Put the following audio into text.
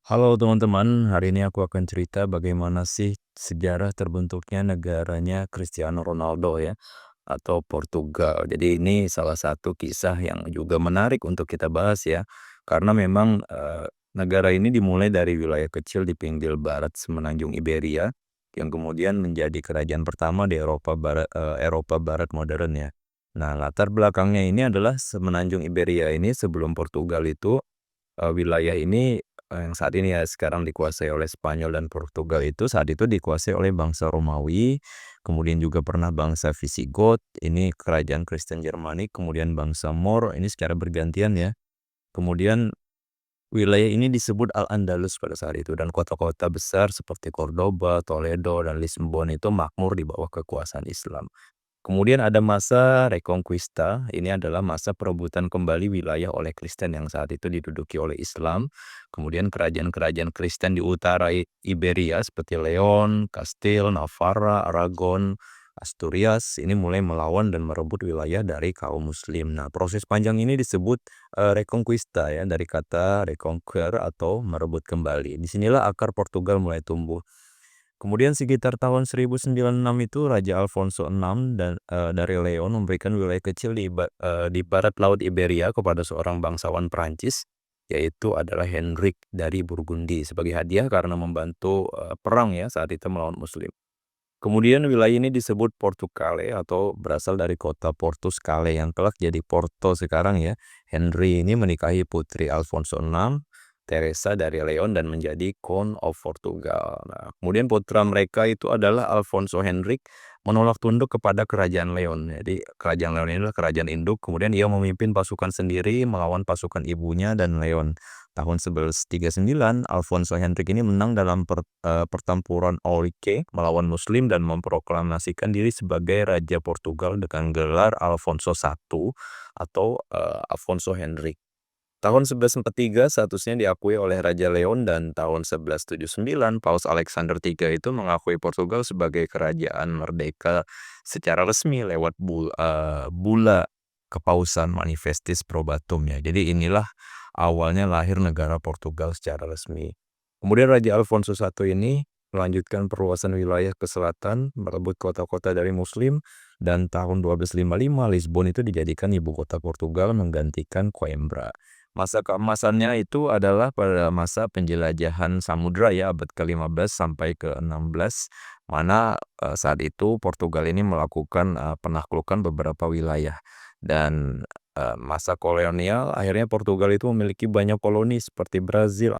Halo teman-teman, hari ini aku akan cerita bagaimana sih sejarah terbentuknya negaranya Cristiano Ronaldo ya, atau Portugal. Jadi ini salah satu kisah yang juga menarik untuk kita bahas ya, karena memang negara ini dimulai dari wilayah kecil di pinggir barat semenanjung Iberia, yang kemudian menjadi kerajaan pertama di Eropa Barat modern ya. Nah, latar belakangnya ini adalah semenanjung Iberia ini sebelum Portugal itu wilayah ini, yang saat ini ya sekarang dikuasai oleh Spanyol dan Portugal itu saat itu dikuasai oleh bangsa Romawi, kemudian juga pernah bangsa Visigoth, ini kerajaan Kristen Jermanik, kemudian bangsa Moor, ini secara bergantian ya. Kemudian wilayah ini disebut Al-Andalus pada saat itu dan kota-kota besar seperti Cordoba, Toledo, dan Lisbon itu makmur di bawah kekuasaan Islam. Kemudian ada masa Reconquista, ini adalah masa perebutan kembali wilayah oleh Kristen yang saat itu diduduki oleh Islam. Kemudian kerajaan-kerajaan Kristen di utara Iberia seperti Leon, Kastil, Navarra, Aragon, Asturias ini mulai melawan dan merebut wilayah dari kaum Muslim. Nah, proses panjang ini disebut Reconquista ya, dari kata reconquer atau merebut kembali. Disinilah akar Portugal mulai tumbuh. Kemudian sekitar tahun 1096 itu Raja Alfonso VI dari Leon memberikan wilayah kecil di barat laut Iberia kepada seorang bangsawan Prancis, yaitu adalah Hendrik dari Burgundi sebagai hadiah karena membantu perang ya saat itu melawan Muslim. Kemudian wilayah ini disebut Portucale atau berasal dari kota Portus Cale yang kelak jadi Porto sekarang ya. Henry ini menikahi putri Alfonso VI, Teresa dari Leon dan menjadi Count of Portugal. Nah, kemudian putra mereka itu adalah Alfonso Henrik menolak tunduk kepada kerajaan Leon. Jadi kerajaan Leon ini adalah kerajaan induk, kemudian ia memimpin pasukan sendiri melawan pasukan ibunya dan Leon. Tahun 1139, Alfonso Henrik ini menang dalam pertempuran Ourique melawan Muslim dan memproklamasikan diri sebagai Raja Portugal dengan gelar Alfonso I atau Alfonso Henrik. Tahun 1143 statusnya diakui oleh Raja Leon dan tahun 1179 Paus Alexander III itu mengakui Portugal sebagai kerajaan merdeka secara resmi lewat bula kepausan Manifestis Probatum ya. Jadi inilah awalnya lahir negara Portugal secara resmi. Kemudian Raja Alfonso I ini melanjutkan perluasan wilayah ke selatan, merebut kota-kota dari Muslim, dan tahun 1255 Lisbon itu dijadikan ibu kota Portugal menggantikan Coimbra. Masa keemasannya itu adalah pada masa penjelajahan samudra ya abad ke-15 sampai ke-16, mana saat itu Portugal ini melakukan penaklukan beberapa wilayah dan masa kolonial akhirnya Portugal itu memiliki banyak koloni seperti Brazil,